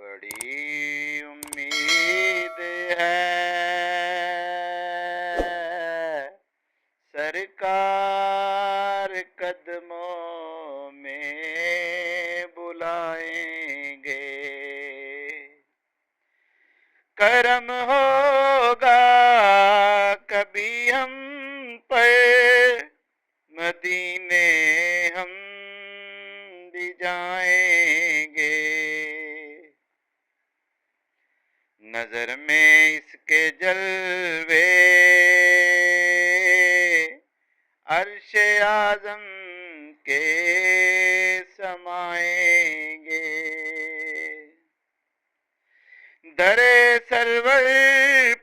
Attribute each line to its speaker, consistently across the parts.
Speaker 1: बड़ी उम्मीद है सरकार कदमों में बुलाएंगे। करम होगा कभी हम पर, मदीने हम भी जाएंगे। नजर में इसके जलवे अर्श आजम के समाएंगे। दरे सरवर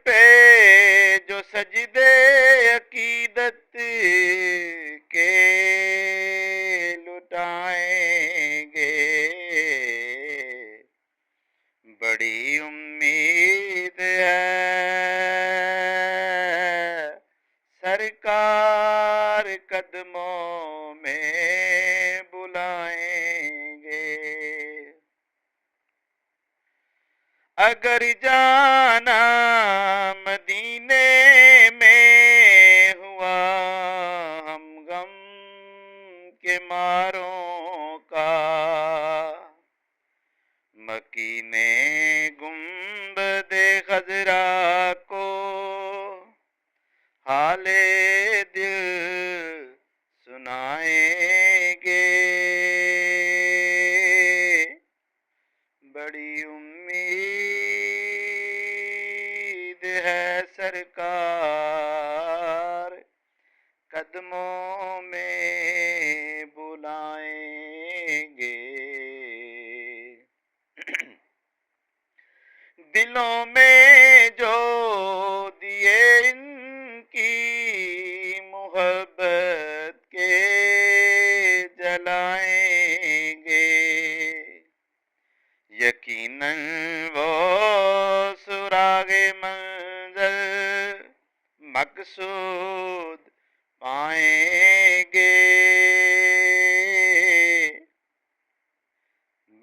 Speaker 1: पे जो सजदे अकीदत के लुटाएंगे। बड़ी उम्मीद है सरकार कदमों में बुलाएंगे। अगर जाना मदीने में हुआ हम गम के मारों का, मकीने गुंबदे खजरा को हाले दिल सुनाएंगे। बड़ी उम्मीद है सरकार कदमों में बुलाएंगे। दिलों में जो दिए इनकी मोहब्बत के जलाएंगे। यकीनन वो सुरागे मंज़िल मकसूद पाएंगे।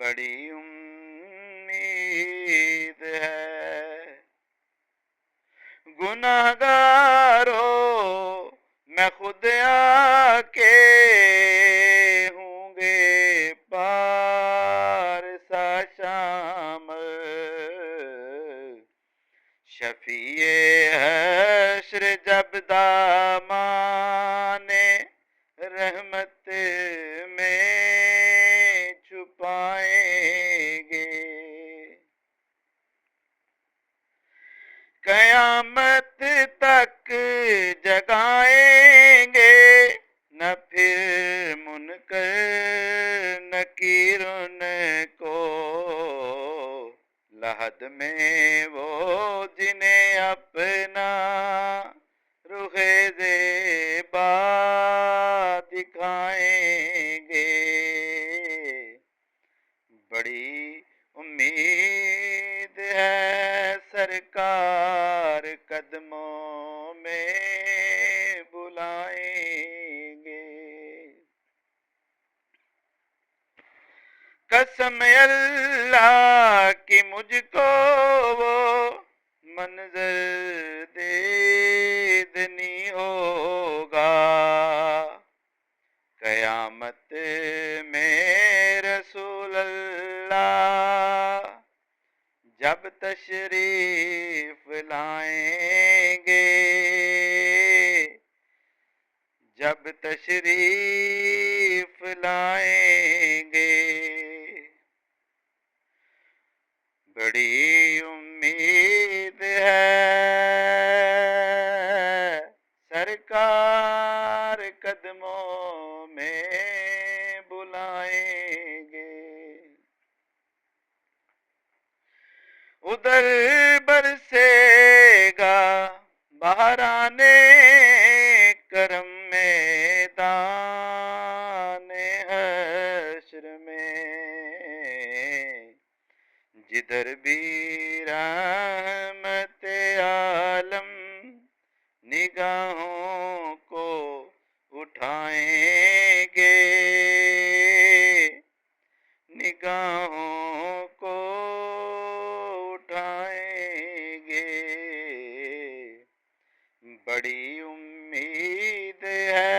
Speaker 1: बड़ी उम्मीद है गुनाहगारों मैं खुद आके होंगे पार सा शामिल। शफीए हश्र जब दामाने रहमत में छुपाएंगे। कयामत तक जगाएंगे न फिर मुनकर नकीर उनको। लहद में वो जिन्हें अपना रुखे ज़ेबा दिखाएंगे। बड़ी उम्मीद है सरकार कदमों में बुलाएंगे। कसम अल्लाह की मुझको वो मंजर देदनी होगा। कयामत में रसूल अल्लाह जब तशरीफ लाएंगे। जब तशरीफ लाएंगे। बड़ी उम्मीद है सरकार कदमों में बुलाएंगे। उधर बरसेगा बहराने करम मैदान हश्र में। जिधर भी रहमत आलम निगाहों को उठाएंगे। निगाहों को बड़ी उम्मीद है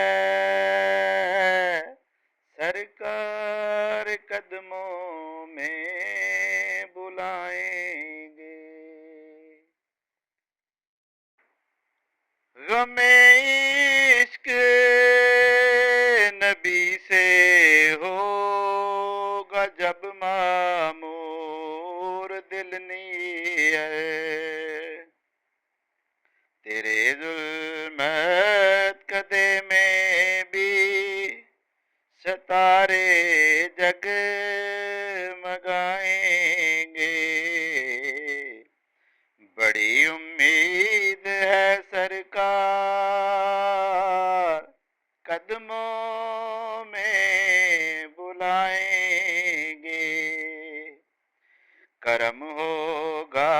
Speaker 1: सरकार कदमों में बुलाएंगे। गमे इश्क नबी से होगा जब मामूर दिल है तेरे जुल्मत कदे में भी सितारे जगमगाएंगे। बड़ी उम्मीद है सरकार कदमों में बुलाएंगे। करम होगा